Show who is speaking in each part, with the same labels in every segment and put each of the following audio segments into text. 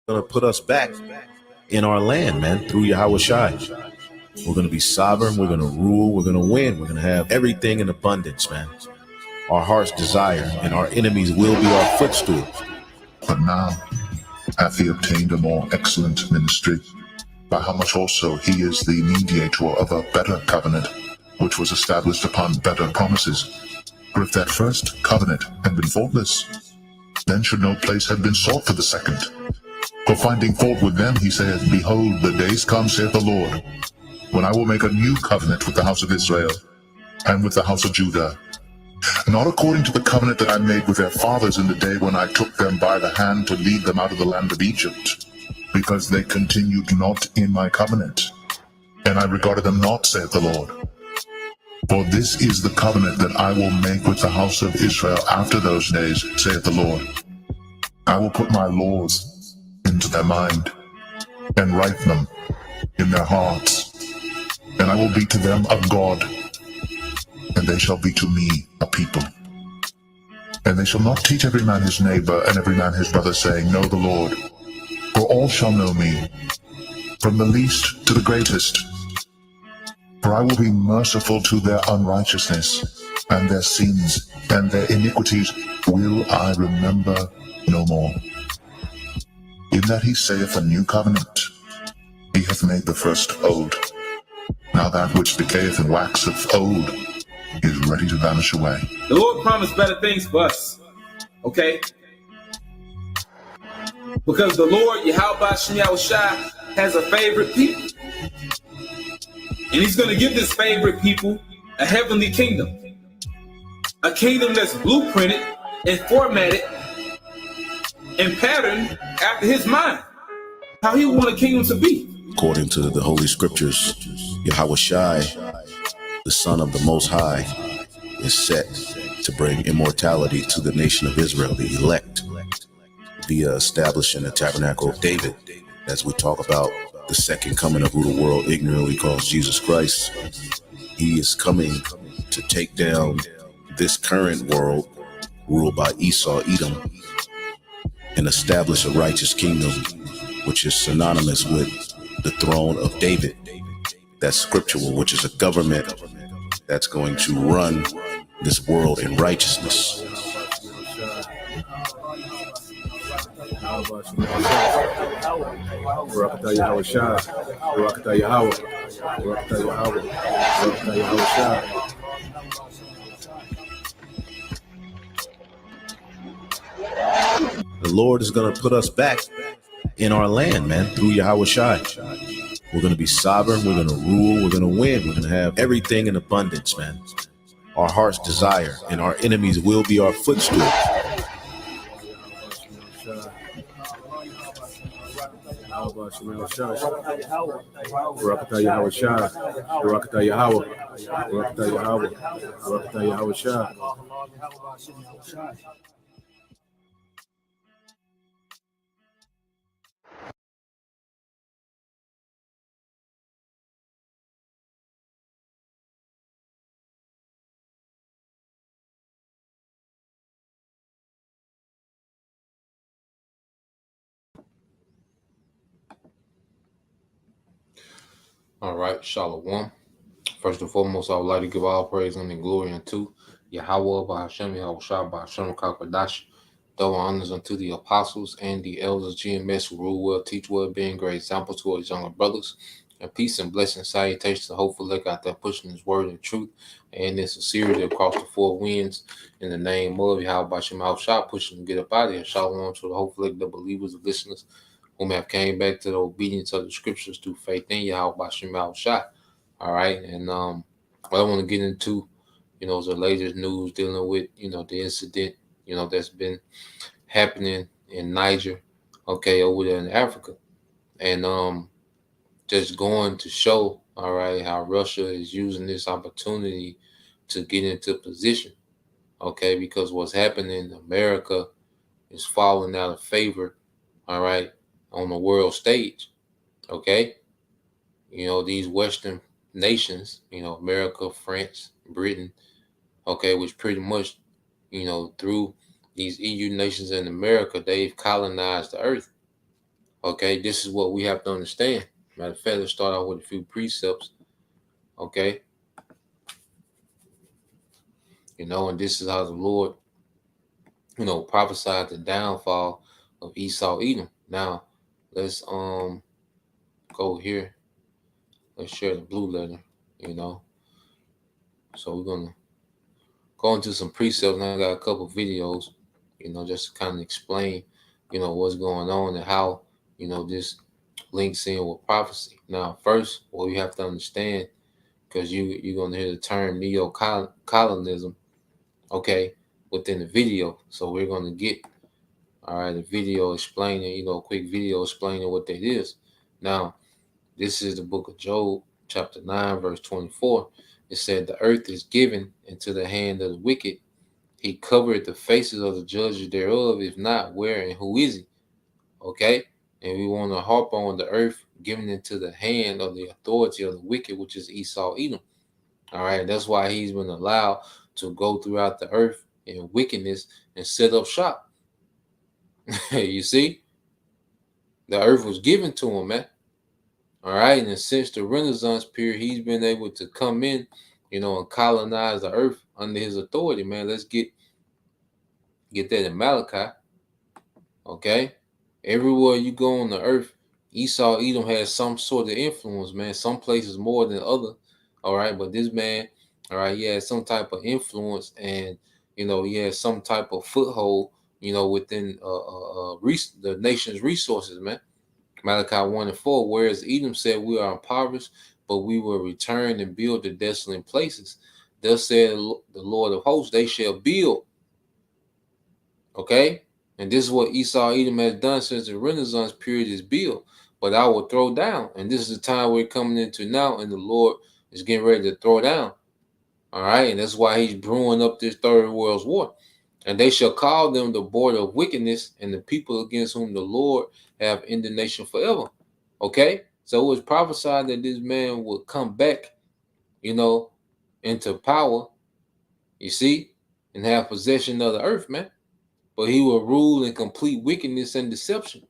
Speaker 1: Going to put us back in our land, man, through Yahweh Shai. We're going to be sovereign. We're going to rule. We're going to win. We're going to have everything in abundance, man. Our heart's desire, and our enemies will be our footstool.
Speaker 2: But now hath he obtained a more excellent ministry, by how much also he is the mediator of a better covenant, which was established upon better promises. For if that first covenant had been faultless, then should no place have been sought for the second. For finding fault with them, he saith, Behold, the days come, saith the Lord, when I will make a new covenant with the house of Israel, and with the house of Judah, not according to the covenant that I made with their fathers in the day when I took them by the hand to lead them out of the land of Egypt, because they continued not in my covenant, and I regarded them not, saith the Lord. For this is the covenant that I will make with the house of Israel after those days, saith the Lord. I will put my laws into their mind, and write them in their hearts, and I will be to them a God, and they shall be to me a people. And they shall not teach every man his neighbor, and every man his brother, saying, Know the Lord. For all shall know me, from the least to the greatest. For I will be merciful to their unrighteousness, and their sins, and their iniquities will I remember no more. In that he saith a new covenant, he hath made the first old. Now that which decayeth and waxeth old is ready to vanish away.
Speaker 3: The Lord promised better things for us, okay? Because the Lord, Yahweh Shai, has a favorite people. And he's going to give this favorite people a heavenly kingdom. A kingdom that's blueprinted and formatted and patterned after his mind. How he want a kingdom to be.
Speaker 1: According to the Holy Scriptures, Yahweh Shai, the Son of the Most High, is set to bring immortality to the nation of Israel, the elect, via establishing the tabernacle of David, as we talk about the second coming of who the world ignorantly calls Jesus Christ. He is coming to take down this current world ruled by Esau, Edom, and establish a righteous kingdom, which is synonymous with the throne of David. That's scriptural, which is a government that's going to run this world in righteousness. The Lord is going to put us back in our land, man, through Yahweh Shai. We're going to be sovereign. We're going to rule. We're going to win. We're going to have everything in abundance, man. Our heart's desire, and our enemies will be our footstool.
Speaker 4: All right, Shalom. First and foremost, I would like to give all praise and glory unto Yahweh, Bahashem, Yahweh Shah, Bahashem, Kakadash. Double honors unto the apostles and the elders, GMS, who rule well, teach well, being great examples to his younger brothers. And peace and blessing, salutations to hopeful look out there pushing his word and truth. And in sincerity across the four winds, in the name of Yahweh, Bahashem, Yahweh Shah, pushing to get up out of here. Shalom to the hopeful look, the believers, the listeners, whom have came back to the obedience of the scriptures through faith in Yahweh, Bahashem, Yahweh Shah. All right, and what I want to get into, is the latest news dealing with, the incident, that's been happening in Niger, over there in Africa, and just going to show, all right, how Russia is using this opportunity to get into position, because what's happening in America is falling out of favor, all right, on the world stage, these Western nations, America, France, Britain, which pretty much, through these EU nations in America, they've colonized the earth, Okay, this is what we have to understand. Matter of fact, let's start out with a few precepts. Okay, and this is how the Lord, prophesied the downfall of Esau Edom. Now, let's go here. Let's share the blue letter. You know, so we're gonna go into some precepts. And I got a couple videos. Just to kind of explain, what's going on and how, this links in with prophecy. Now, first, what you have to understand, because you're gonna hear the term neo-colonialism, okay, within the video. So we're gonna get a video explaining, a quick video explaining what that is. Now, this is the book of Job, chapter 9, verse 24. It said, "The earth is given into the hand of the wicked. He covered the faces of the judges thereof. If not, where and who is he?" Okay? And we want to harp on the earth given into the hand of the authority of the wicked, which is Esau Edom. All right, that's why he's been allowed to go throughout the earth in wickedness and set up shop. You see, the earth was given to him, man. All right, and since the Renaissance period, he's been able to come in, and colonize the earth under his authority, man. Let's get that in Malachi. Okay, everywhere you go on the earth, Esau Edom has some sort of influence, man. Some places more than other. All right, but this man, all right, he has some type of influence, and he has some type of foothold, within the nation's resources, man. Malachi 1:4. Whereas Edom said, "We are impoverished, but we will return and build the desolate places. Thus said the Lord of hosts, they shall build." Okay, and this is what Esau Edom has done since the Renaissance period is build. But I will throw down, and this is the time we're coming into now, and the Lord is getting ready to throw down. All right, and that's why he's brewing up this third world war. And they shall call them the border of wickedness, and the people against whom the Lord have indignation forever. Okay, so it was prophesied that this man would come back, into power, you see, and have possession of the earth, man. But he will rule in complete wickedness and deception.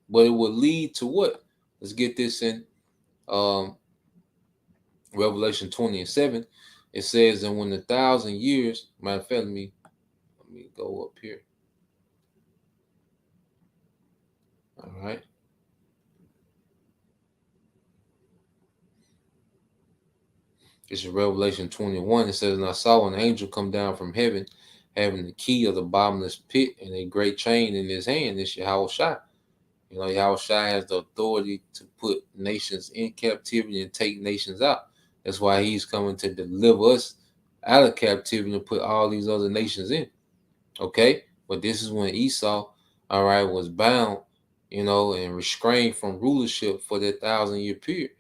Speaker 4: But it will lead to what? Let's get this in Revelation 20:7. It says, "And when 1,000 years," matter of fact, let me go up here. All right. It's in Revelation 21. It says, "And I saw an angel come down from heaven, having the key of the bottomless pit and a great chain in his hand." It's Yahweh Shai. Yahweh Shai has the authority to put nations in captivity and take nations out. That's why he's coming to deliver us out of captivity and put all these other nations in. Okay? But this is when Esau, all right, was bound, and restrained from rulership for that 1,000-year period.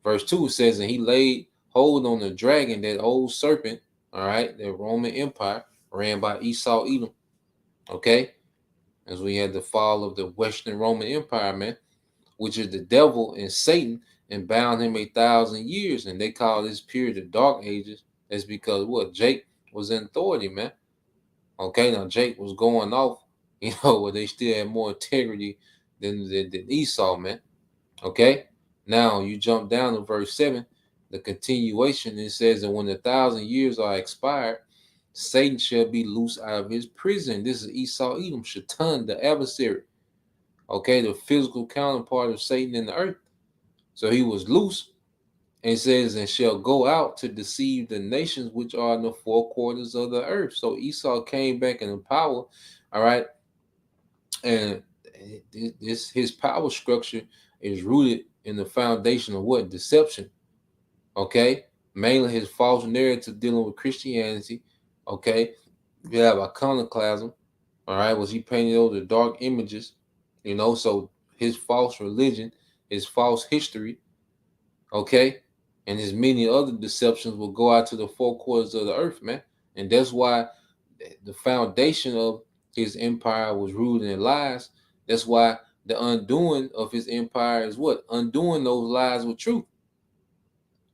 Speaker 4: Verse 2 says, "And he laid hold on the dragon, that old serpent," all right, the Roman Empire ran by Esau Edom. Okay? As we had the fall of the Western Roman Empire, man, which is the devil and Satan, and bound him 1,000 years. And they call this period the Dark Ages. That's because what? Jake was in authority, man. Okay, now Jake was going off, but they still had more integrity than Esau, man. Okay, now you jump down to verse 7, the continuation. It says, "And when 1,000 years are expired, Satan shall be loose out of his prison." This is Esau Edom, Shaitan, the adversary. Okay, the physical counterpart of Satan in the earth. So he was loose, and it says, "And shall go out to deceive the nations which are in the four quarters of the earth." So Esau came back in power, all right, and his power structure is rooted in the foundation of what? Deception. Okay, mainly his false narrative dealing with Christianity. Okay, you have iconoclasm. All right, was he painted over the dark images? So his false religion, his false history, okay, and his many other deceptions will go out to the four quarters of the earth, man. And that's why the foundation of his empire was rooted in lies. That's why the undoing of his empire is what? Undoing those lies with truth.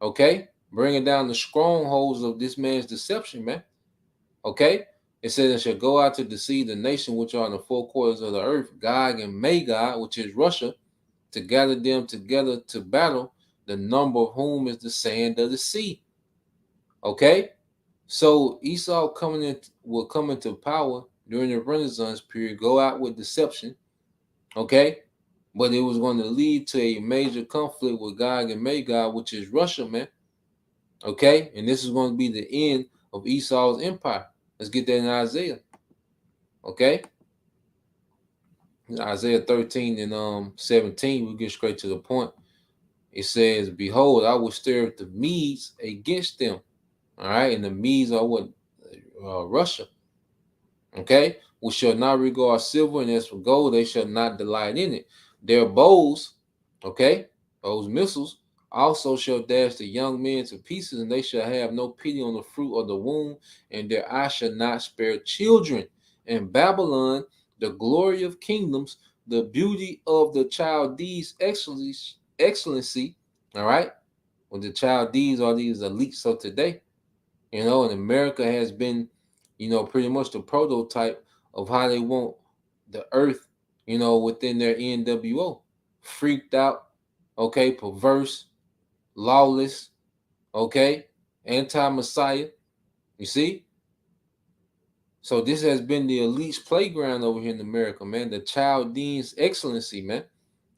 Speaker 4: Okay? Bringing down the strongholds of this man's deception, man. Okay? It says, and shall go out to deceive the nation which are in the four quarters of the earth, Gog and Magog, which is Russia, to gather them together to battle, the number of whom is the sand of the sea. Okay? So Esau will come into power during the Renaissance period, go out with deception. Okay? But it was going to lead to a major conflict with Gog and Magog, which is Russia, man. Okay? And this is going to be the end of Esau's empire. Let's get that in Isaiah. Okay? In Isaiah 13 and 17, we get straight to the point. It says, behold, I will stir up the Medes against them. All right? And the Medes are what? Russia. Okay? We shall not regard silver, and as for gold, they shall not delight in it. Their bows, okay, those missiles, also shall dash the young men to pieces, and they shall have no pity on the fruit of the womb, and their eye shall not spare children. And Babylon, the glory of kingdoms, the beauty of the Chaldees' excellency, all right? Well, the Chaldees are these elites of today, and America has been, pretty much the prototype of how they want the earth, within their NWO. Freaked out, okay, perverse, lawless, okay, anti-Messiah. You see? So this has been the elite's playground over here in America, man. The Chaldeans' excellency, man,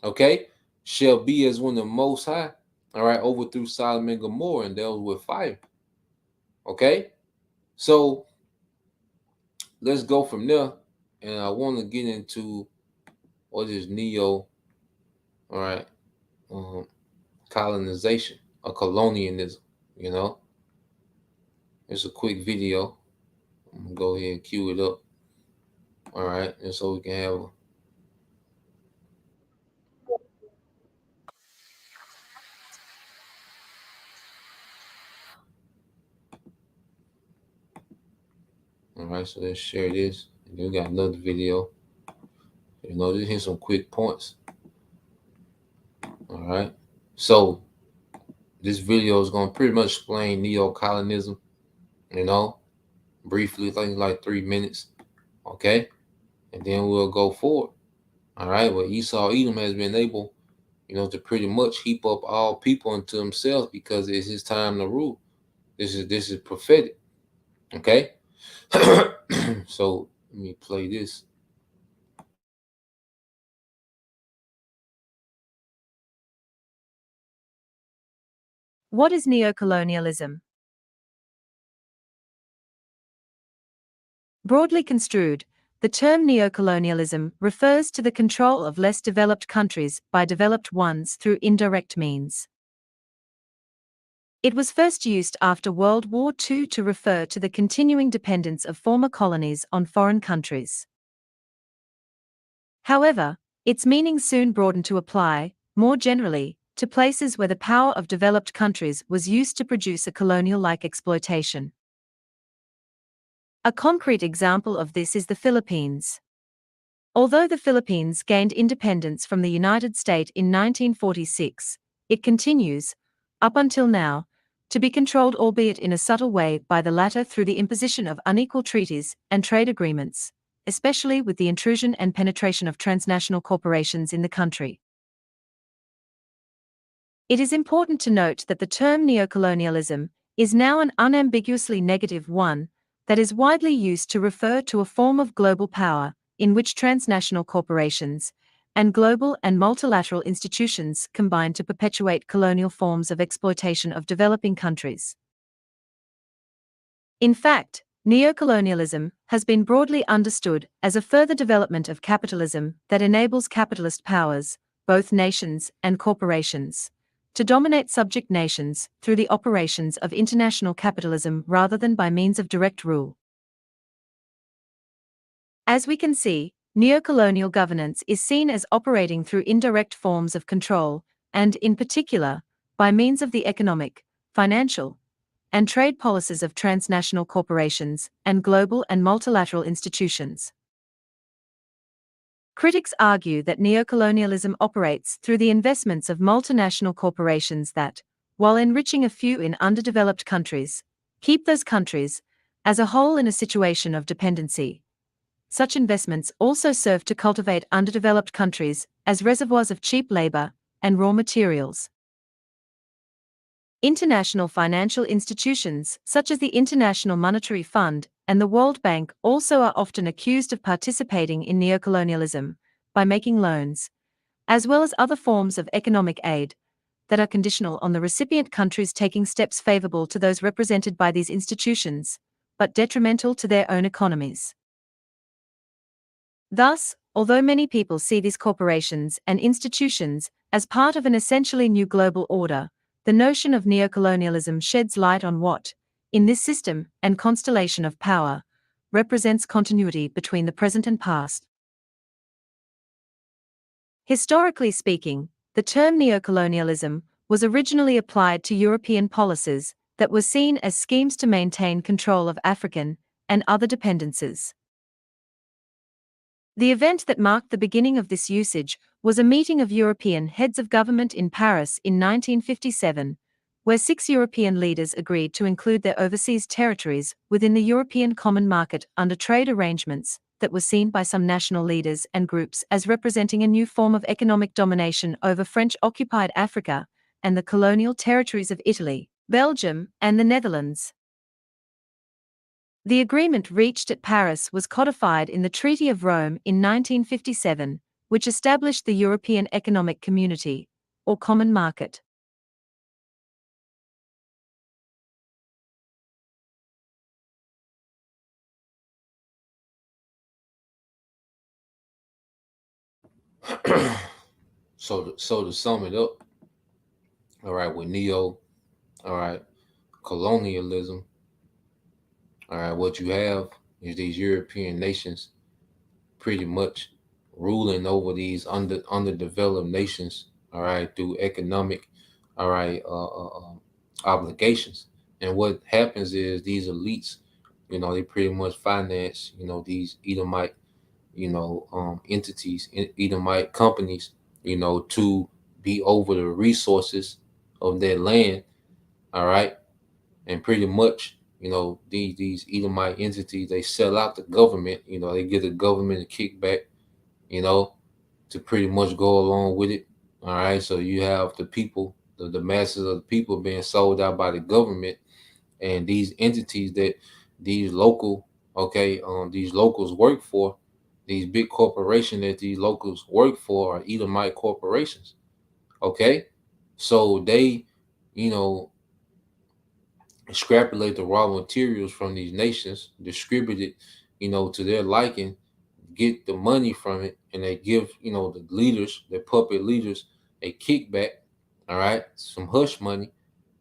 Speaker 4: okay, shall be as one of the most high, all right, overthrew Sodom and Gomorrah and dealt with fire. Okay? So let's go from there. And I want to get into what is neo, all right, colonization or colonialism, It's a quick video. I'm going to go ahead and cue it up. All right. And so we can have all right, so let's share this. And then we got another video. Just hit some quick points. All right. So this video is going to pretty much explain neo-colonism, briefly, I think like 3 minutes. Okay. And then we'll go forward. All right. But Esau Edom has been able, to pretty much heap up all people into themselves because it's his time to rule. This is prophetic. Okay. So let me play this.
Speaker 5: What is neocolonialism? Broadly construed, the term neocolonialism refers to the control of less developed countries by developed ones through indirect means. It was first used after World War II to refer to the continuing dependence of former colonies on foreign countries. However, its meaning soon broadened to apply, more generally, to places where the power of developed countries was used to produce a colonial-like exploitation. A concrete example of this is the Philippines. Although the Philippines gained independence from the United States in 1946, it continues, up until now, to be controlled, albeit in a subtle way, by the latter through the imposition of unequal treaties and trade agreements, especially with the intrusion and penetration of transnational corporations in the country. It is important to note that the term neocolonialism is now an unambiguously negative one that is widely used to refer to a form of global power in which transnational corporations and global and multilateral institutions combine to perpetuate colonial forms of exploitation of developing countries. In fact, neocolonialism has been broadly understood as a further development of capitalism that enables capitalist powers, both nations and corporations, to dominate subject nations through the operations of international capitalism rather than by means of direct rule. As we can see, neocolonial governance is seen as operating through indirect forms of control, and, in particular, by means of the economic, financial, and trade policies of transnational corporations and global and multilateral institutions. Critics argue that neocolonialism operates through the investments of multinational corporations that, while enriching a few in underdeveloped countries, keep those countries, as a whole in a situation of dependency. Such investments also serve to cultivate underdeveloped countries as reservoirs of cheap labor and raw materials. International financial institutions, such as the International Monetary Fund and the World Bank, also are often accused of participating in neocolonialism by making loans, as well as other forms of economic aid, that are conditional on the recipient countries taking steps favorable to those represented by these institutions, but detrimental to their own economies. Thus, although many people see these corporations and institutions as part of an essentially new global order, the notion of neocolonialism sheds light on what, in this system and constellation of power, represents continuity between the present and past. Historically speaking, the term neocolonialism was originally applied to European policies that were seen as schemes to maintain control of African and other dependencies. The event that marked the beginning of this usage was a meeting of European heads of government in Paris in 1957, where 6 European leaders agreed to include their overseas territories within the European Common Market under trade arrangements that were seen by some national leaders and groups as representing a new form of economic domination over French-occupied Africa and the colonial territories of Italy, Belgium, and the Netherlands. The agreement reached at Paris was codified in the Treaty of Rome in 1957, which established the European Economic Community, or Common Market.
Speaker 4: So to sum it up, all right, with all right, colonialism, all right, what you have is these European nations pretty much ruling over these underdeveloped nations, all right, through economic, all right, obligations. And what happens is these elites, they pretty much finance, these Edomite, entities, Edomite companies, to be over the resources of their land, all right, and pretty much, these Edomite entities, they sell out the government, they give the government a kickback, to pretty much go along with it. All right. So you have the people, the masses of the people being sold out by the government, and these entities that these these locals work for, these big corporations that these locals work for are Edomite corporations. Okay. So they, you know, extrapolate the raw materials from these nations, distribute it, to their liking, get the money from it, and they give, the leaders, their puppet leaders, a kickback, all right, some hush money,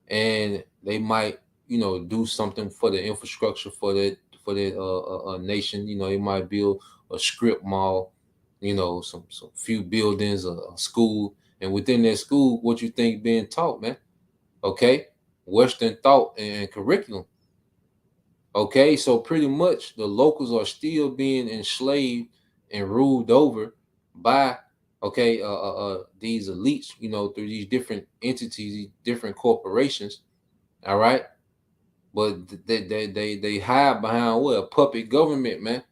Speaker 4: and they might, do something for the infrastructure for that nation. They might build a strip mall, some few buildings, a school, and within that school, what you think being taught, man? Okay, Western thought and curriculum. Okay, so pretty much the locals are still being enslaved and ruled over by these elites, through these different entities, these different corporations. All right, but they hide behind what? A puppet government, man.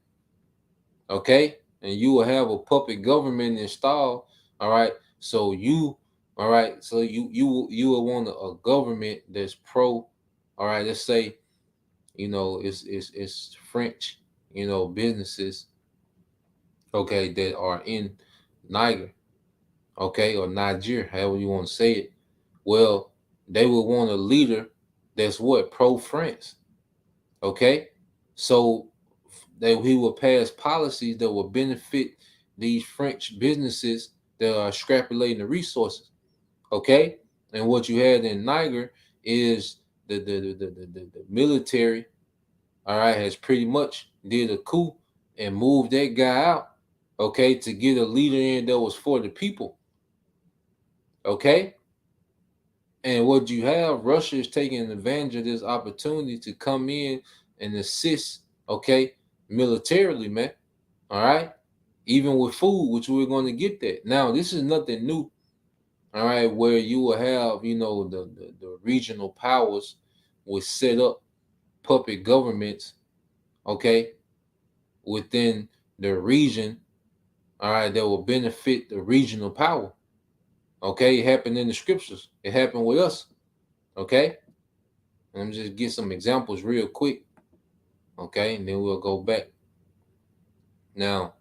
Speaker 4: Okay, and you will have a puppet government installed. All right, so you will want a government that's pro. All right, let's say it's French, businesses, okay, that are in Niger, okay, or Niger, however you want to say it. Well, they would want a leader that's what? Pro France, okay? So that he will pass policies that will benefit these French businesses that are extrapolating the resources, okay? And what you had in Niger is the military, all right, has pretty much did a coup and moved that guy out, okay, to get a leader in that was for the people, okay? And what you have, Russia is taking advantage of this opportunity to come in and assist, okay, militarily, man, all right? Even with food, which we're going to get that. Now, this is nothing new, all right, where you will have, the regional powers will set up puppet governments, okay, within the region, all right, that will benefit the regional power. Okay, it happened in the scriptures. It happened with us. Okay, let me just get some examples real quick. Okay, and then we'll go back. Now,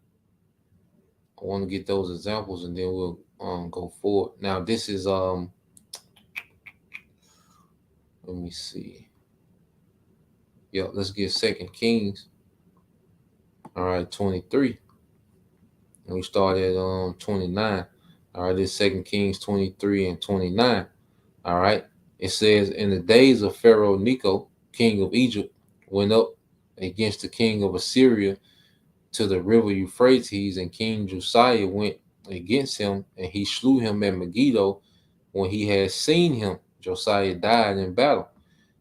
Speaker 4: I want to get those examples, and then we'll go forward. Now, this is let me see. Yeah, let's get Second Kings. All right, 23. And we start at 29. All right, this Second Kings 23 and 29. All right. It says, in the days of Pharaoh Necho, king of Egypt, went up against the king of Assyria to the river Euphrates, and King Josiah went against him, and he slew him at Megiddo. When he had seen him, Josiah died in battle,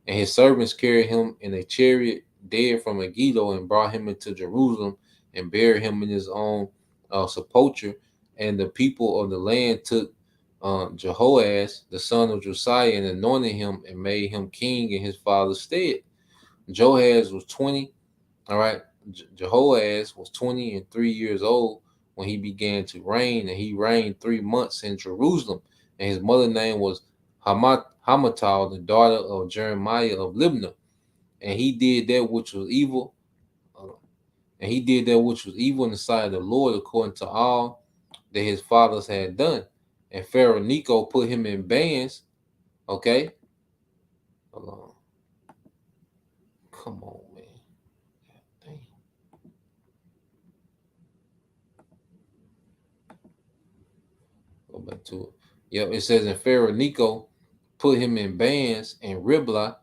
Speaker 4: and his servants carried him in a chariot dead from Megiddo and brought him into Jerusalem and buried him in his own sepulchre. And the people of the land took Jehoaz, the son of Josiah, and anointed him and made him king in his father's stead. Jehoaz was 20. All right. Jehoaz was 23 years old when he began to reign, and he reigned 3 months in Jerusalem. And his mother name was Hamatal, the daughter of Jeremiah of Libnah. And he did that which was evil. And he did that which was evil in the sight of the Lord, according to all that his fathers had done. And Pharaoh Necho put him in bands. Okay. Hold on. Come on, man. Damn. Go back to it. Yep, it says, and Pharaoh Necho put him in bands in Riblah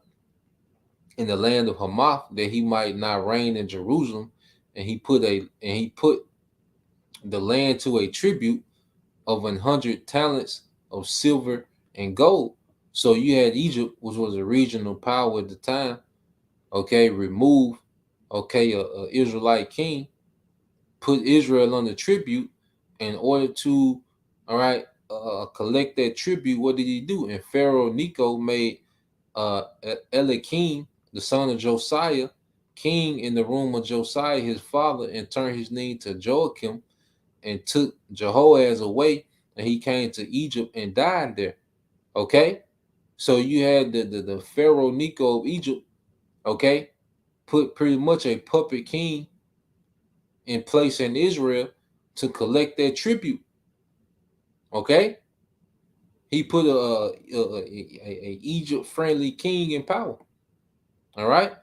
Speaker 4: in the land of Hamath, that he might not reign in Jerusalem. And he put the land to a tribute of 100 talents of silver and gold. So you had Egypt, which was a regional power at the time, okay, remove, okay, a Israelite king, put Israel under tribute in order to, all right, collect that tribute. What did he do? And Pharaoh Necho made Eliakim, the son of Josiah, king in the room of Josiah, his father, and turned his knee to Joachim, and took Jehoaz away, and he came to Egypt and died there. Okay, so you had the Pharaoh Necho of Egypt, okay, put pretty much a puppet king in place in Israel to collect that tribute. Okay, he put a Egypt friendly king in power. All right,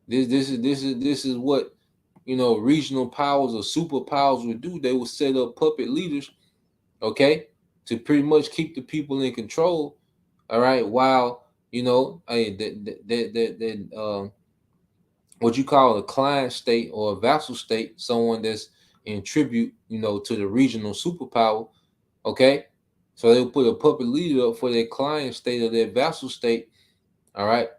Speaker 4: this is what, you know, regional powers or superpowers would do. They would set up puppet leaders, okay, to pretty much keep the people in control. All right, while, you know, what you call a client state or a vassal state, someone that's in tribute, you know, to the regional superpower. Okay, so they will put a puppet leader up for their client state or their vassal state. All right,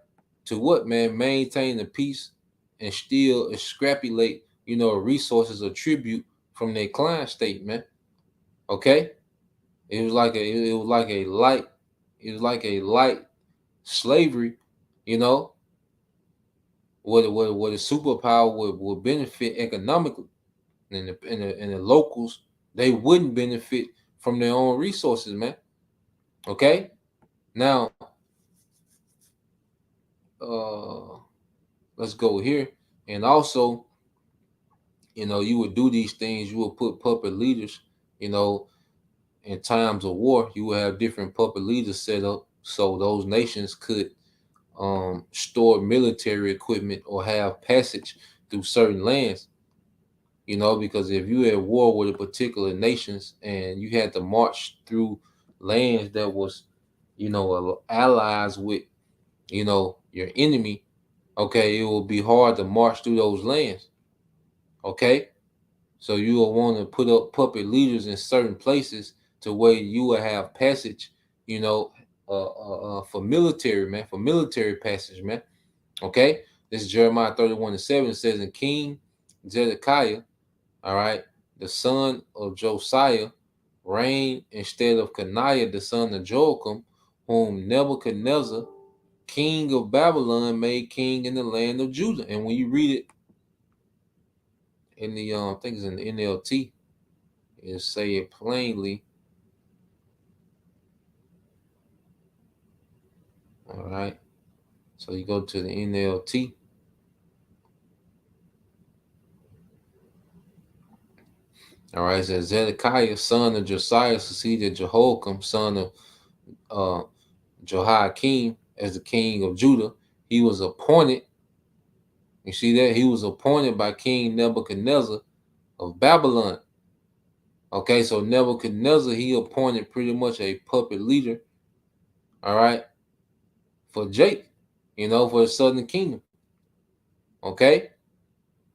Speaker 4: to what, man? Maintain the peace and still extrapolate, you know, resources or tribute from their client state, man. Okay, it was like a light slavery, you know, what a superpower would benefit economically, and the locals, they wouldn't benefit from their own resources, man. Okay, now let's go here, and also, you know, you would do these things. You would put puppet leaders, you know, in times of war. You would have different puppet leaders set up so those nations could store military equipment or have passage through certain lands. You know, because if you had war with a particular nations and you had to march through lands that was, you know, allies with, you know, your enemy, okay, it will be hard to march through those lands. Okay, so you will want to put up puppet leaders in certain places to where you will have passage, you know, for military, man, for military passage, man. Okay, this is Jeremiah 31:7. It says, in King Zedekiah, all right, the son of Josiah, reigned instead of Coniah, the son of Joachim, whom Nebuchadnezzar, king of Babylon made king in the land of Judah. And when you read it in the I think it's in the NLT, it say it plainly. All right. So you go to the NLT. All right, it says Zedekiah, son of Josiah, succeeded Jehoiakim, son of Jehoiakim, as the king of Judah. He was appointed. You see that? He was appointed by King Nebuchadnezzar of Babylon. Okay, so Nebuchadnezzar, he appointed pretty much a puppet leader, all right, for Jake, for the southern kingdom. Okay.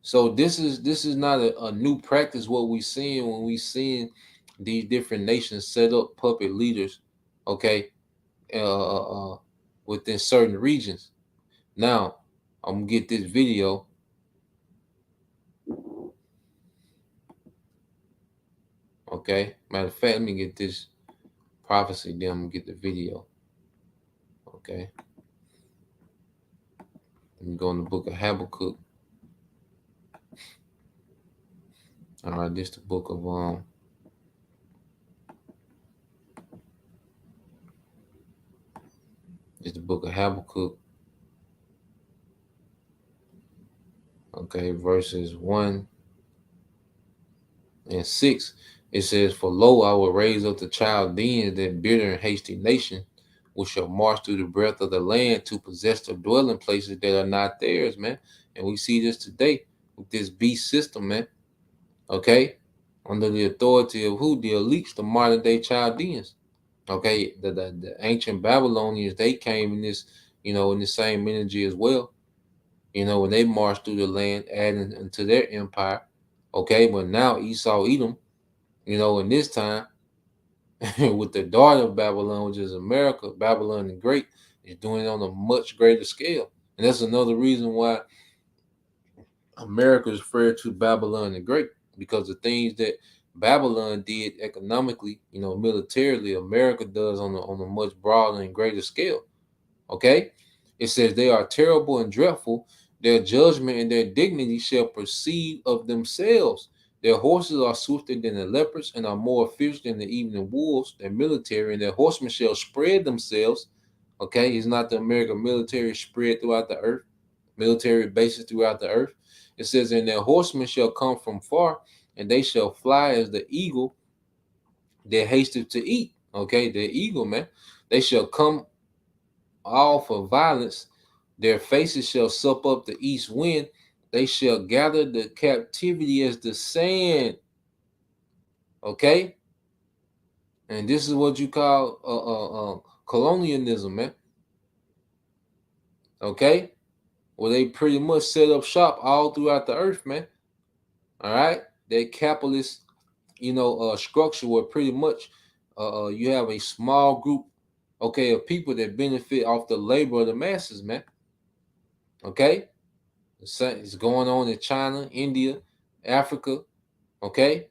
Speaker 4: So this is not a new practice. What we seeing when we seeing these different nations set up puppet leaders, okay, within certain regions. Now I'm gonna get this video. Okay, matter of fact, let me get this prophecy. Then I'm gonna get the video. Okay, let me go in the book of Habakkuk. All right, this is the book of it's the book of Habakkuk. Okay, verses 1 and 6. It says, "For lo, I will raise up the Chaldeans, that bitter and hasty nation, which shall march through the breadth of the land to possess the dwelling places that are not theirs," man. And we see this today with this beast system, man. Okay, under the authority of who? The elites, the modern day Chaldeans. Okay, the ancient Babylonians, they came in this, in the same energy as well. When they marched through the land, adding into their empire. Okay, but now Esau, Edom, in this time, with the daughter of Babylon, which is America, Babylon the Great, is doing it on a much greater scale. And that's another reason why America is referred to Babylon the Great, because the things that Babylon did economically, militarily, America does on a much broader and greater scale. Okay? It says they are terrible and dreadful. Their judgment and their dignity shall proceed of themselves. Their horses are swifter than the leopards and are more fierce than the evening wolves. Their military and their horsemen shall spread themselves. Okay, it's not the American military spread throughout the earth, military bases throughout the earth. It says, and their horsemen shall come from far, and they shall fly as the eagle that hasteth to eat. Okay, the eagle, man. They shall come all for violence. Their faces shall sup up the east wind. They shall gather the captivity as the sand. Okay? And this is what you call colonialism, man. Okay? Well, they pretty much set up shop all throughout the earth, man. All right? That capitalist, structure where pretty much you have a small group, okay, of people that benefit off the labor of the masses, man. Okay? It's going on in China, India, Africa, okay?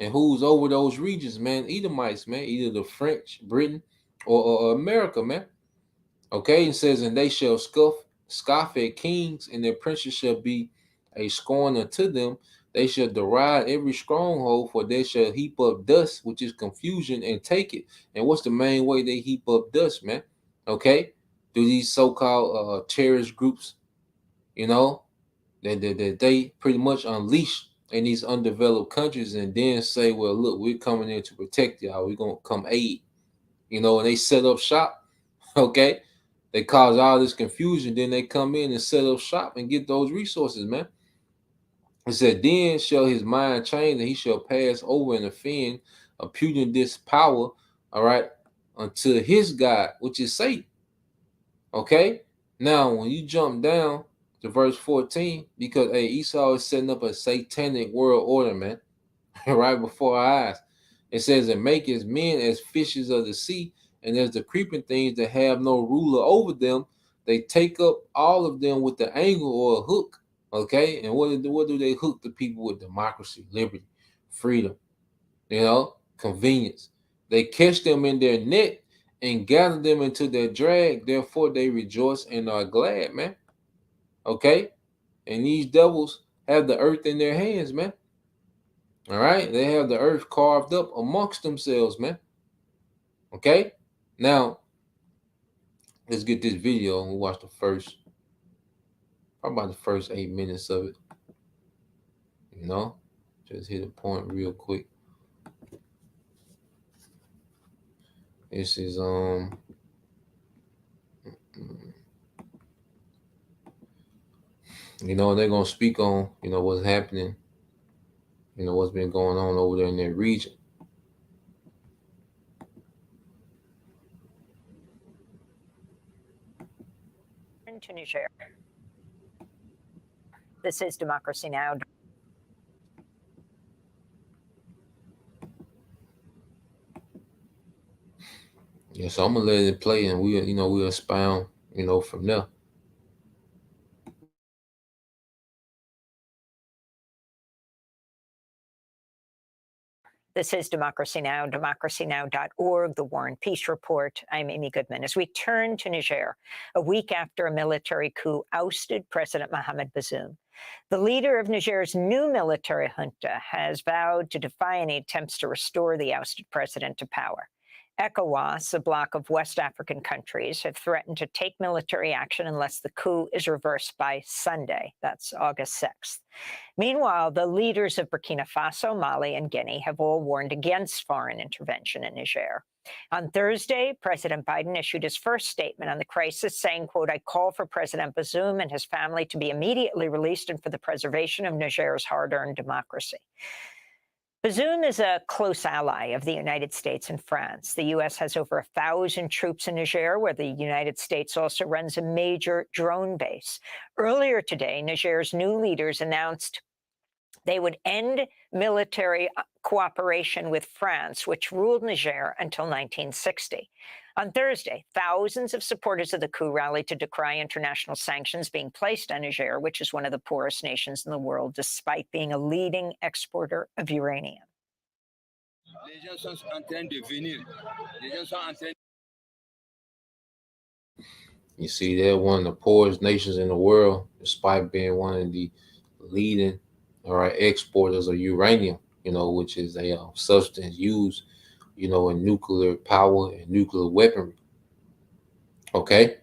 Speaker 4: And who's over those regions, man? Edomites, man. Either the French, Britain, or America, man. Okay? It says, and they shall scoff at kings, and their princes shall be a scorn unto them. They shall deride every stronghold, for they shall heap up dust, which is confusion, and take it. And what's the main way they heap up dust, man? Okay? Through these so-called terrorist groups, that they pretty much unleash in these undeveloped countries, and then say, well, look, we're coming in to protect y'all. We're going to come aid, and they set up shop, okay? They cause all this confusion. Then they come in and set up shop and get those resources, man. It said, then shall his mind change, and he shall pass over and offend, imputing this power, all right, unto his God, which is Satan. Okay? Now, when you jump down to verse 14, because Esau is setting up a satanic world order, man, right before our eyes. It says, and make his men as fishes of the sea, and as the creeping things that have no ruler over them. They take up all of them with the angle or a hook. Okay, and what do they hook the people with? Democracy, liberty, freedom, convenience. They catch them in their net and gather them into their drag. Therefore, they rejoice and are glad, man. Okay? And these devils have the earth in their hands, man. All right? They have the earth carved up amongst themselves, man. Okay? Now, let's get this video and we'll watch probably about the first 8 minutes of it. You know? Just hit a point real quick. This is you know, they're gonna speak on, you know, what's happening, you know, what's been going on over there in that region.
Speaker 6: To Niger. This is Democracy Now!
Speaker 4: Yeah, so I'm gonna let it play and we'll expound, you know, from there.
Speaker 6: This is Democracy Now!, democracynow.org, The War and Peace Report. I'm Amy Goodman. As we turn to Niger, a week after a military coup ousted President Mohamed Bazoum, the leader of Niger's new military junta has vowed to defy any attempts to restore the ousted president to power. ECOWAS, a bloc of West African countries, have threatened to take military action unless the coup is reversed by Sunday. That's August 6th. Meanwhile, the leaders of Burkina Faso, Mali, and Guinea have all warned against foreign intervention in Niger. On Thursday, President Biden issued his first statement on the crisis, saying, quote, "I call for President Bazoum and his family to be immediately released and for the preservation of Niger's hard-earned democracy." Bazoum is a close ally of the United States and France. The U.S. has over 1,000 troops in Niger, where the United States also runs a major drone base. Earlier today, Niger's new leaders announced they would end military cooperation with France, which ruled Niger until 1960. On Thursday, thousands of supporters of the coup rallied to decry international sanctions being placed on Niger, which is one of the poorest nations in the world, despite being a leading exporter of uranium.
Speaker 4: You see, they're one of the poorest nations in the world, despite being one of the leading, all right, exporters of uranium, you know, which is a substance used, you know, in nuclear power and nuclear weaponry. Okay?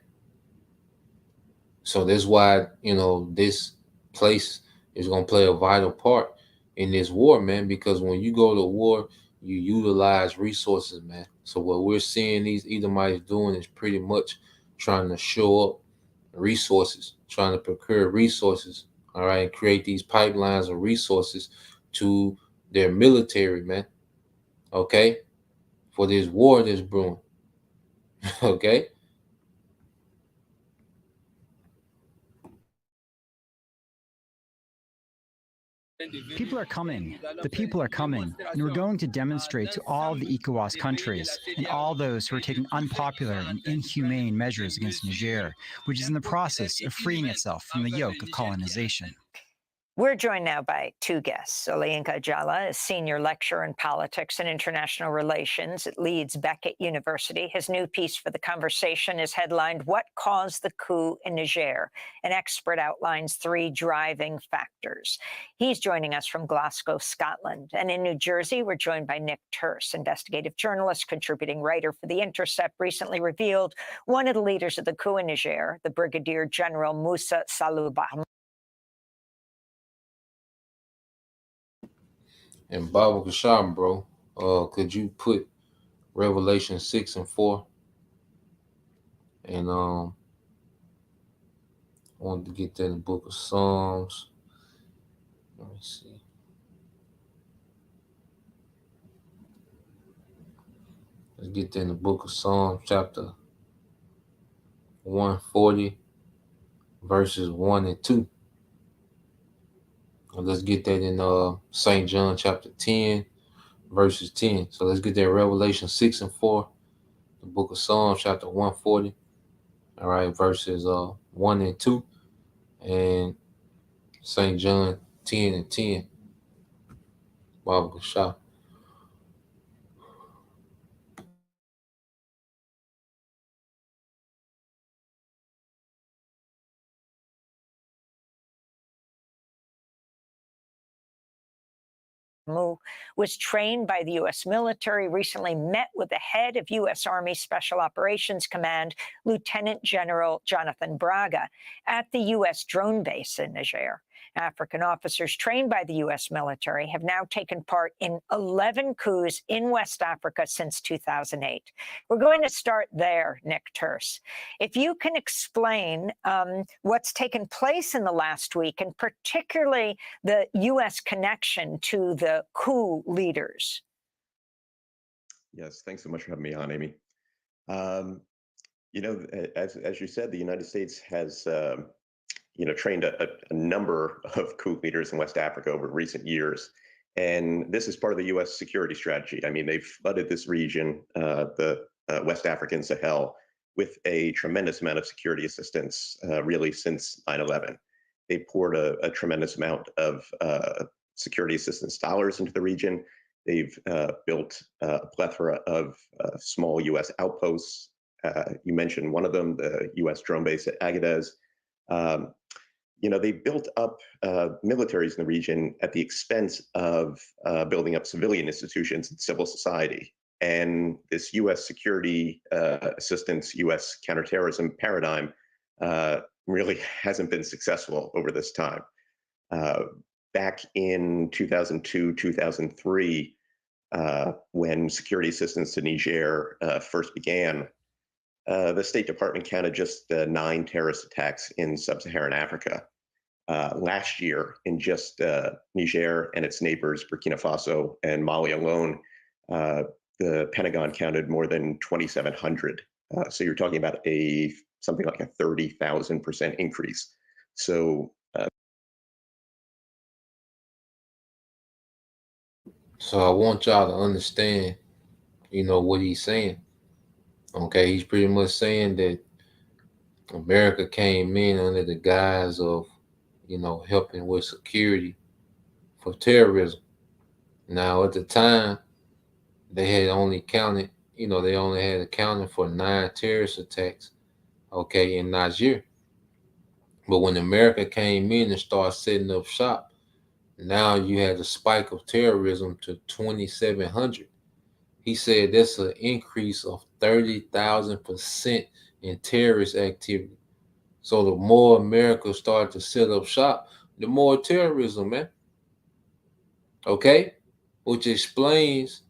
Speaker 4: So that's why, you know, this place is going to play a vital part in this war, man, because when you go to war, you utilize resources, man. So what we're seeing these Edomites doing is pretty much trying to show up resources, trying to procure resources, all right, and create these pipelines of resources to their military, man, okay, for this war that's brewing, okay?
Speaker 7: People are coming. The people are coming. And we're going to demonstrate to all of the ECOWAS countries and all those who are taking unpopular and inhumane measures against Niger, which is in the process of freeing itself from the yoke of colonization.
Speaker 6: We're joined now by two guests. Olayinka Jala is senior lecturer in politics and international relations at Leeds Beckett University. His new piece for The Conversation is headlined, "What Caused the Coup in Niger?" An expert outlines 3 driving factors. He's joining us from Glasgow, Scotland. And in New Jersey, we're joined by Nick Turse, investigative journalist, contributing writer for The Intercept, recently revealed one of the leaders of the coup in Niger, the Brigadier General Moussa Salou Bahmoud.
Speaker 4: And Baba Kasham, bro, could you put Revelation 6 and 4? And I wanted to get that in the book of Psalms. Let me see. Let's get that in the book of Psalms, chapter 140, verses 1 and 2. And let's get that in St. John chapter 10, verses 10. So let's get that Revelation 6 and 4, the book of Psalms, chapter 140. All right, verses 1 and 2, and St. John 10 and 10. Baba Kasham.
Speaker 6: who was trained by the U.S. military, recently met with the head of U.S. Army Special Operations Command, Lieutenant General Jonathan Braga, at the U.S. drone base in Niger. African officers trained by the U.S. military have now taken part in 11 coups in West Africa since 2008. We're going to start there, Nick Turse. If you can explain what's taken place in the last week, and particularly the U.S. connection to the coup leaders.
Speaker 8: Yes, thanks so much for having me on, Amy. As you said, the United States has trained a number of coup leaders in West Africa over recent years. And this is part of the U.S. security strategy. I mean, they've flooded this region, the West African Sahel, with a tremendous amount of security assistance, really since 9/11. They poured a tremendous amount of security assistance dollars into the region. They've built a plethora of small U.S. outposts. You mentioned one of them, the U.S. drone base at Agadez. They built up militaries in the region at the expense of building up civilian institutions and civil society. And this U.S. security assistance, U.S. counterterrorism paradigm really hasn't been successful over this time. Back in 2002, 2003, when security assistance to Niger first began, the State Department counted just 9 terrorist attacks in sub-Saharan Africa. Last year, in just Niger and its neighbors, Burkina Faso and Mali alone, the Pentagon counted more than 2,700. So you're talking about something like a 30,000% increase. So
Speaker 4: I want y'all to understand, what he's saying. Okay, he's pretty much saying that America came in under the guise of, helping with security for terrorism. Now, at the time, they had only counted, they only had accounted for 9 terrorist attacks, okay, in Niger. But when America came in and started setting up shop, now you had a spike of terrorism to 2,700. He said that's an increase of 30,000% in terrorist activity. So the more America started to set up shop, the more terrorism, man. Okay? Which explains,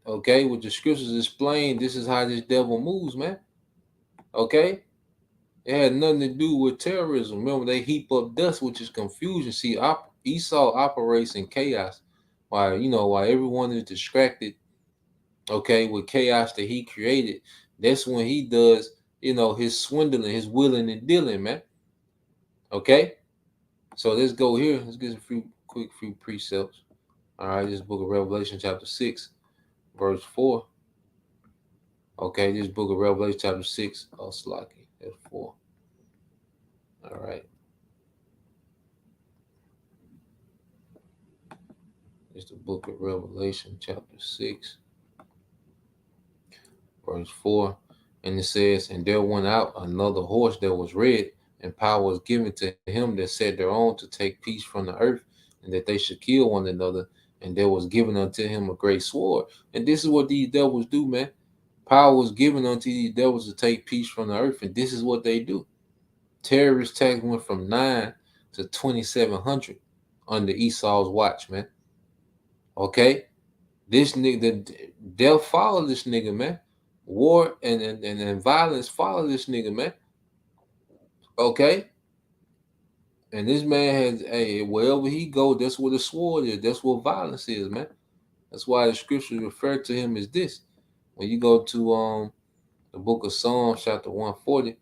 Speaker 4: okay, what the scriptures explain, this is how this devil moves, man. Okay? It had nothing to do with terrorism. Remember, they heap up dust, which is confusion. See, Esau operates in chaos. While everyone is distracted, okay, with chaos that he created, that's when he does, his swindling, his willing and dealing, man. Okay? So let's go here. Let's get a few precepts. All right, this book of Revelation, chapter 6, verse 4. Okay, this book of Revelation, chapter 6, Slaki, that's 4. All right. It's the book of Revelation, chapter 6, verse 4. And it says, and there went out another horse that was red, and power was given to him that sat thereon to take peace from the earth, and that they should kill one another. And there was given unto him a great sword. And this is what these devils do, man. Power was given unto these devils to take peace from the earth, and this is what they do. Terrorist attacks went from 9 to 2,700 under Esau's watch, man. Okay? This nigga, death followed this nigga, man. War and violence follow this nigga, man. Okay? And this man has, wherever he go, that's where the sword is. That's what violence is, man. That's why the scriptures refer to him as this. When you go to the book of Psalms, chapter 140,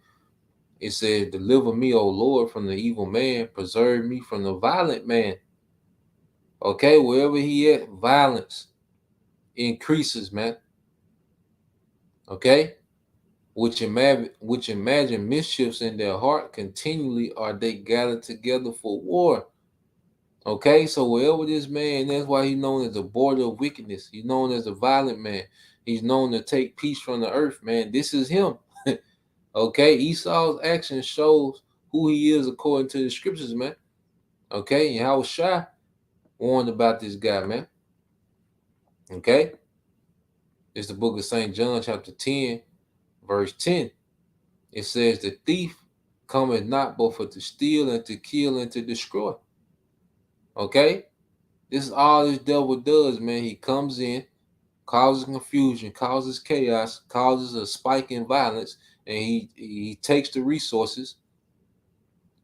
Speaker 4: it says, deliver me, O Lord, from the evil man. Preserve me from the violent man. Okay? Wherever he at, violence increases, man. Okay? Which imagine mischiefs in their heart continually are they gathered together for war. Okay, so wherever this man, that's why he's known as the border of wickedness. He's known as a violent man. He's known to take peace from the earth, man. This is him. Okay, Esau's action shows who he is according to the scriptures, man. Okay, and Yahushua, warned about this guy, man. Okay? It's the book of St. John, chapter 10, verse 10. It says, the thief cometh not but for to steal and to kill and to destroy. Okay? This is all this devil does, man. He comes in, causes confusion, causes chaos, causes a spike in violence, and he takes the resources,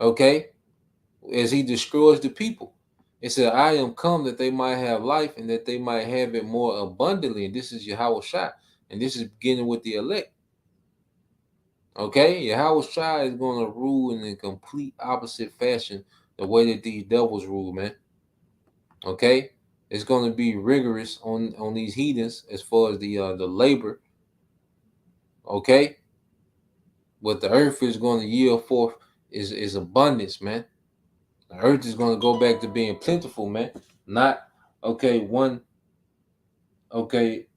Speaker 4: okay, as he destroys the people. It said, I am come that they might have life and that they might have it more abundantly. And this is Yahweh Shai. And this is beginning with the elect. Okay? Yahweh Shai is going to rule in a complete opposite fashion the way that these devils rule, man. Okay? It's going to be rigorous on these heathens as far as the labor. Okay? What the earth is going to yield forth is abundance, man. The earth is going to go back to being plentiful, man. Not, okay,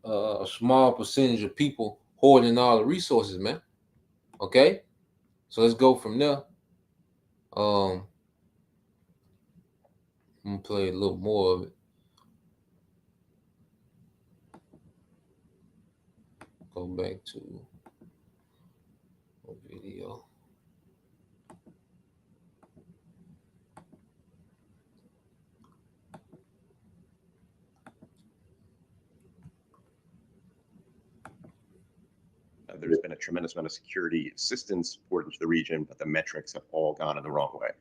Speaker 4: a small percentage of people hoarding all the resources, man. Okay? So let's go from there. I'm going to play a little more of it. Go back to a video.
Speaker 8: There's been a tremendous amount of security assistance poured into the region, but the metrics have all gone in the wrong way.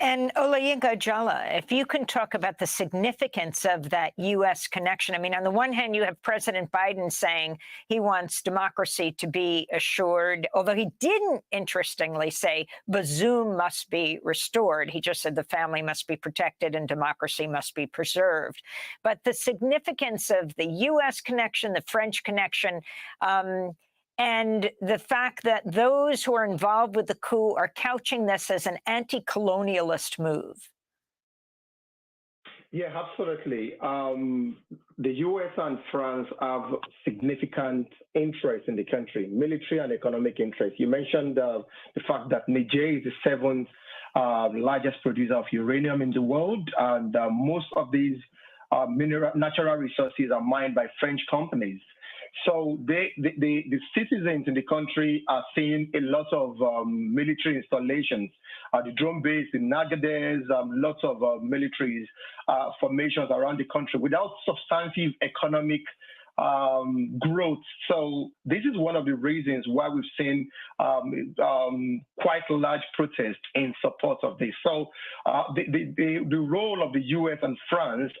Speaker 6: And Olayinka Jala, if you can talk about the significance of that U.S. connection. I mean, on the one hand, you have President Biden saying he wants democracy to be assured, although he didn't, interestingly, say Bazoum must be restored. He just said the family must be protected and democracy must be preserved. But the significance of the U.S. connection, the French connection, and the fact that those who are involved with the coup are couching this as an anti-colonialist move.
Speaker 9: Yeah, absolutely. The U.S. and France have significant interest in the country, military and economic interest. You mentioned the fact that Niger is the seventh largest producer of uranium in the world, and most of these natural resources are mined by French companies. So the citizens in the country are seeing a lot of military installations. The drone base in Agadez, lots of military formations around the country without substantive economic growth. So this is one of the reasons why we've seen quite large protests in support of this. So the role of the U.S. and France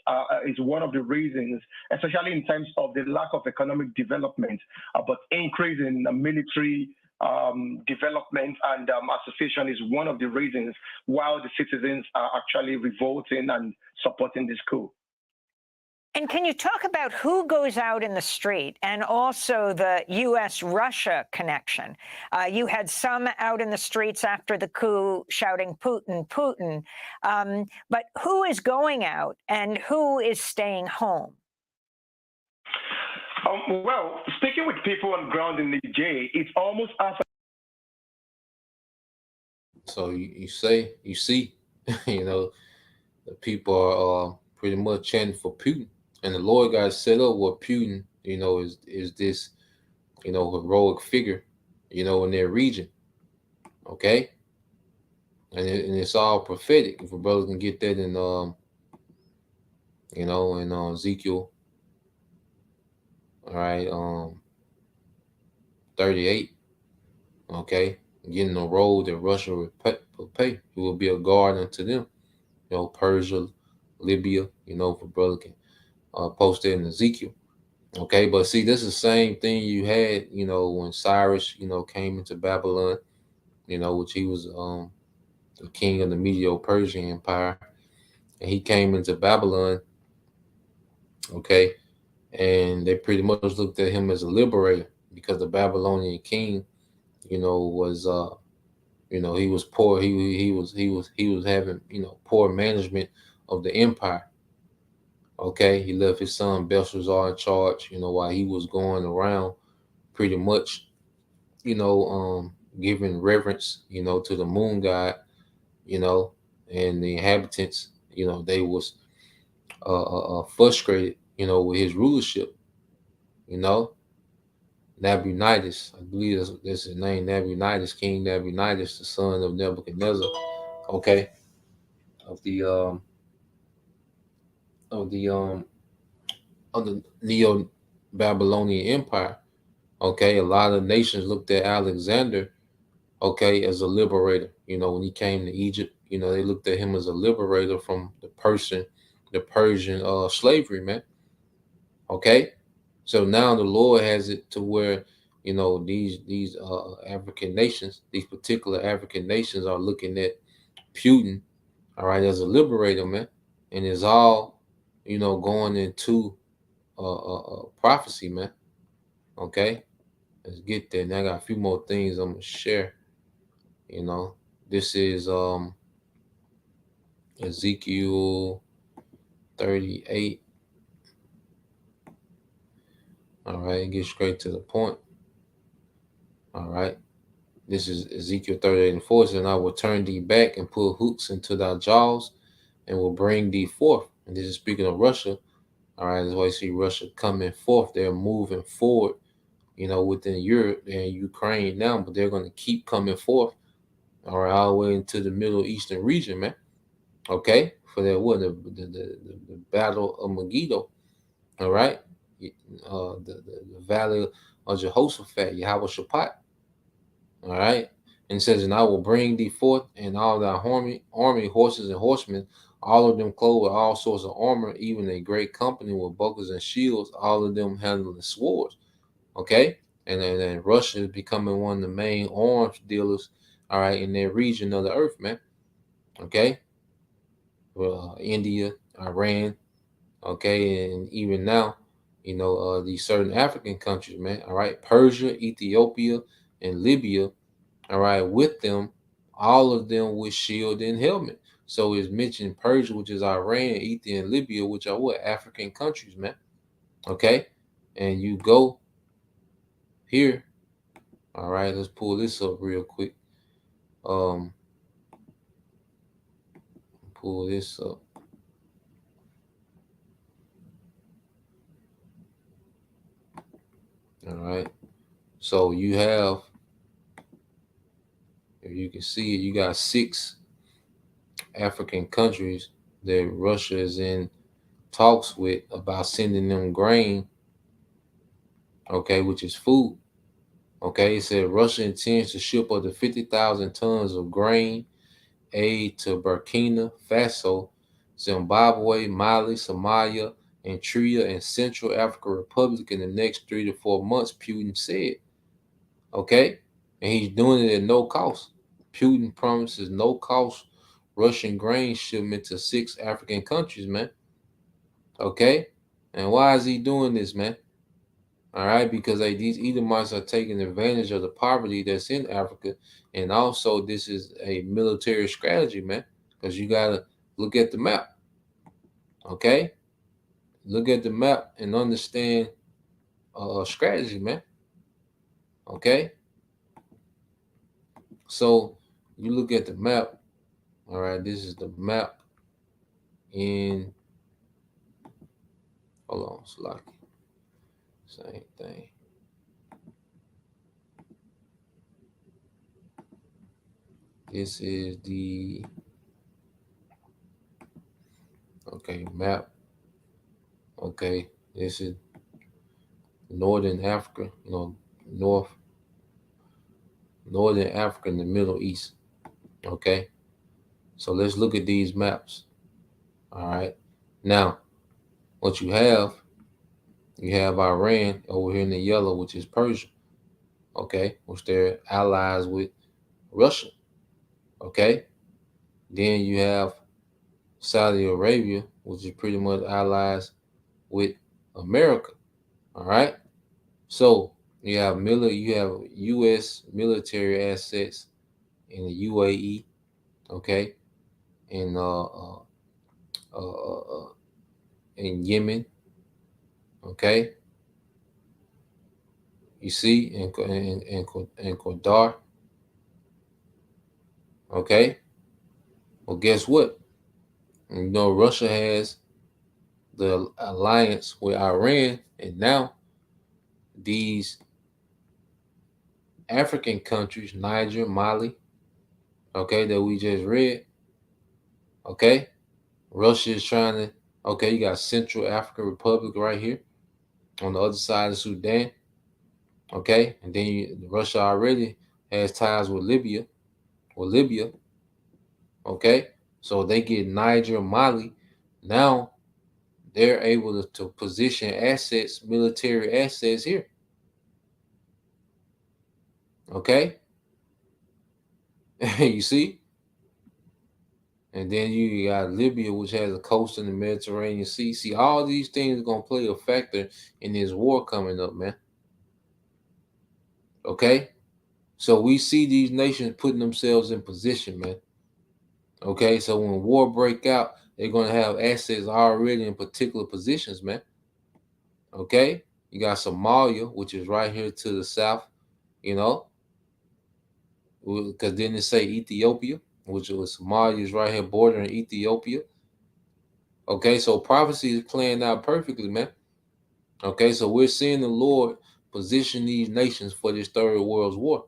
Speaker 9: is one of the reasons, especially in terms of the lack of economic development, but increase in military development and association is one of the reasons why the citizens are actually revolting and supporting this coup.
Speaker 6: And can you talk about who goes out in the street and also the U.S.-Russia connection? You had some out in the streets after the coup shouting Putin, Putin. But who is going out and who is staying home?
Speaker 9: Well, speaking with people on ground in Niger, it's almost as.
Speaker 4: So you see, you know, the people are pretty much chanting for Putin. And the Lord got set up where Putin, you know, is this, you know, heroic figure, you know, in their region. Okay? And it's all prophetic. If a brother can get that in, you know, in Ezekiel, all right, 38, okay? Getting the role that Russia will pay. He will be a guard unto them. You know, Persia, Libya, you know, if a brother can post it in Ezekiel. Okay, but see, this is the same thing you had, you know, when Cyrus, you know, came into Babylon, you know, which he was the king of the Medo-Persian Empire, and he came into Babylon, okay, and they pretty much looked at him as a liberator because the Babylonian king, you know, was you know, he was poor. He was having, you know, poor management of the empire. Okay, he left his son Belshazzar in charge, you know, while he was going around pretty much, you know, giving reverence, you know, to the moon god, you know, and the inhabitants, they was frustrated, with his rulership. Nabonidus, I believe that's his name, Nabonidus, King Nabonidus, the son of Nebuchadnezzar, okay, of the of the um of the Neo-Babylonian Empire. Okay, a lot of nations looked at Alexander, okay, as a liberator. When he came to Egypt, they looked at him as a liberator from the Persian slavery, man. Okay, so now the Lord has it to where these African nations, these particular African nations, are looking at Putin, all right, as a liberator, man, and it's all going into prophecy, man. Okay, let's get there. Now I got a few more things I'm gonna share. This is Ezekiel 38. All right, get straight to the point. All right. This is Ezekiel 38:4. And I will turn thee back and put hooks into thy jaws and will bring thee forth. And this is speaking of Russia. All right, that's why you see Russia coming forth. They're moving forward, within Europe and Ukraine now, but they're going to keep coming forth, all right, all the way into the Middle Eastern region, man. Okay, for that what the Battle of Megiddo, all right, the Valley of Jehoshaphat, Yahweh Shaphat, all right, and it says, and I will bring thee forth, and all thy army, horses and horsemen, all of them clothed with all sorts of armor, even a great company with bucklers and shields, all of them handling swords. Okay, and then Russia is becoming one of the main arms dealers, all right, in their region of the earth, man. Okay, India, Iran, okay, and even now, these certain African countries, man. All right, Persia, Ethiopia, and Libya. All right, with them, all of them with shield and helmet. So it's mentioned Persia, which is Iran, Ethiopia, and Libya, which are what? African countries, man. Okay, and you go here. All right, let's pull this up real quick. Pull this up. All right, so you have, if you can see it, you got 6 African countries that Russia is in talks with about sending them grain, okay, which is food. Okay, it said Russia intends to ship up to 50,000 tons of grain aid to Burkina Faso, Zimbabwe, Mali, Somalia, Eritrea, and Central African Republic in the next 3 to 4 months, Putin said. Okay, and he's doing it at no cost. Putin promises no cost Russian grain shipment to 6 African countries, man. Okay, and why is he doing this, man? All right, because these Edomites are taking advantage of the poverty that's in Africa, and also this is a military strategy, man. Because you gotta look at the map. Okay, look at the map and understand strategy, man. Okay, so you look at the map. All right, this is the map in. Hold on, Slocky. Same thing. This is the map. Okay, this is Northern Africa. Northern Africa and the Middle East. Okay, so let's look at these maps. All right, now what you have Iran over here in the yellow, which is Persia. Okay, which they're allies with Russia. Okay, then you have Saudi Arabia, which is pretty much allies with America. All right, so you have U.S. military assets in the UAE. Okay, in in Yemen. Okay, you see in Qatar. Okay, well, guess what? And, you know, Russia has the alliance with Iran, and now these African countries, Niger, Mali, okay, that we just read, okay, Russia is trying to, okay, you got Central African Republic right here on the other side of Sudan, okay, and then Russia already has ties with Libya, okay, so they get Niger, Mali, now they're able to position assets, military assets here, okay, you see, and then you got Libya, which has a coast in the Mediterranean Sea. See, all these things are gonna play a factor in this war coming up, man. Okay, so we see these nations putting themselves in position, man. Okay, so when war break out, they're gonna have assets already in particular positions, man. Okay, you got Somalia, which is right here to the south, you know, because then they say Ethiopia, which was Somalia is right here bordering Ethiopia. Okay, so prophecy is playing out perfectly, man. Okay, so we're seeing the Lord position these nations for this third world war.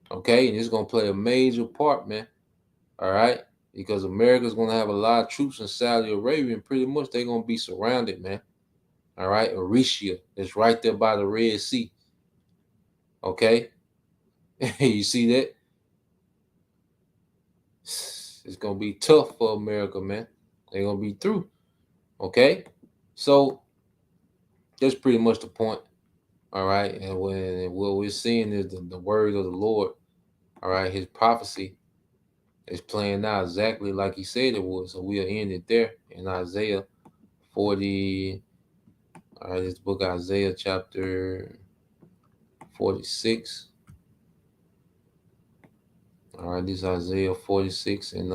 Speaker 4: Okay, and it's gonna play a major part, man. All right, because America's gonna have a lot of troops in Saudi Arabia, and pretty much they're gonna be surrounded, man. All right, Eritrea is right there by the Red Sea. Okay, you see that? It's gonna be tough for America, man. They're gonna be through. Okay, so that's pretty much the point. All right, and what we're seeing is the word of the Lord. All right, His prophecy is playing out exactly like He said it would. So we'll end it there in Isaiah 40. All right, this book Isaiah chapter 46. All right, this is Isaiah 46 and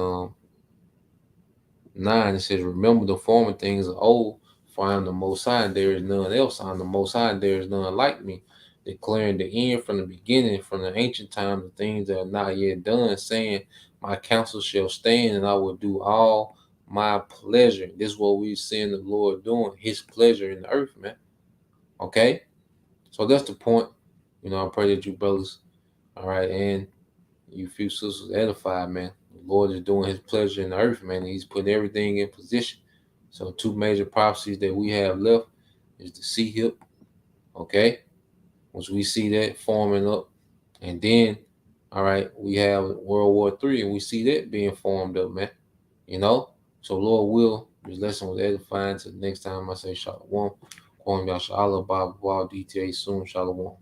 Speaker 4: 9. It says, "Remember the former things of old, for I am the Most High, and there is none else. I am the Most High, and there is none like me, declaring the end from the beginning, from the ancient time, the things that are not yet done, saying, my counsel shall stand, and I will do all my pleasure." This is what we're seeing the Lord doing, His pleasure in the earth, man. Okay? So that's the point. You know, I pray that you brothers, all right, and you few sisters edified, man. The Lord is doing His pleasure in the earth, man. He's putting everything in position. So two major prophecies that we have left is the sea hip, okay? Once we see that forming up, and then, all right, we have World War III, and we see that being formed up, man. You know? So Lord will, this lesson was edifying. Till next time I say Shalom. Kwam Yashala Bob DTA soon. Shalom.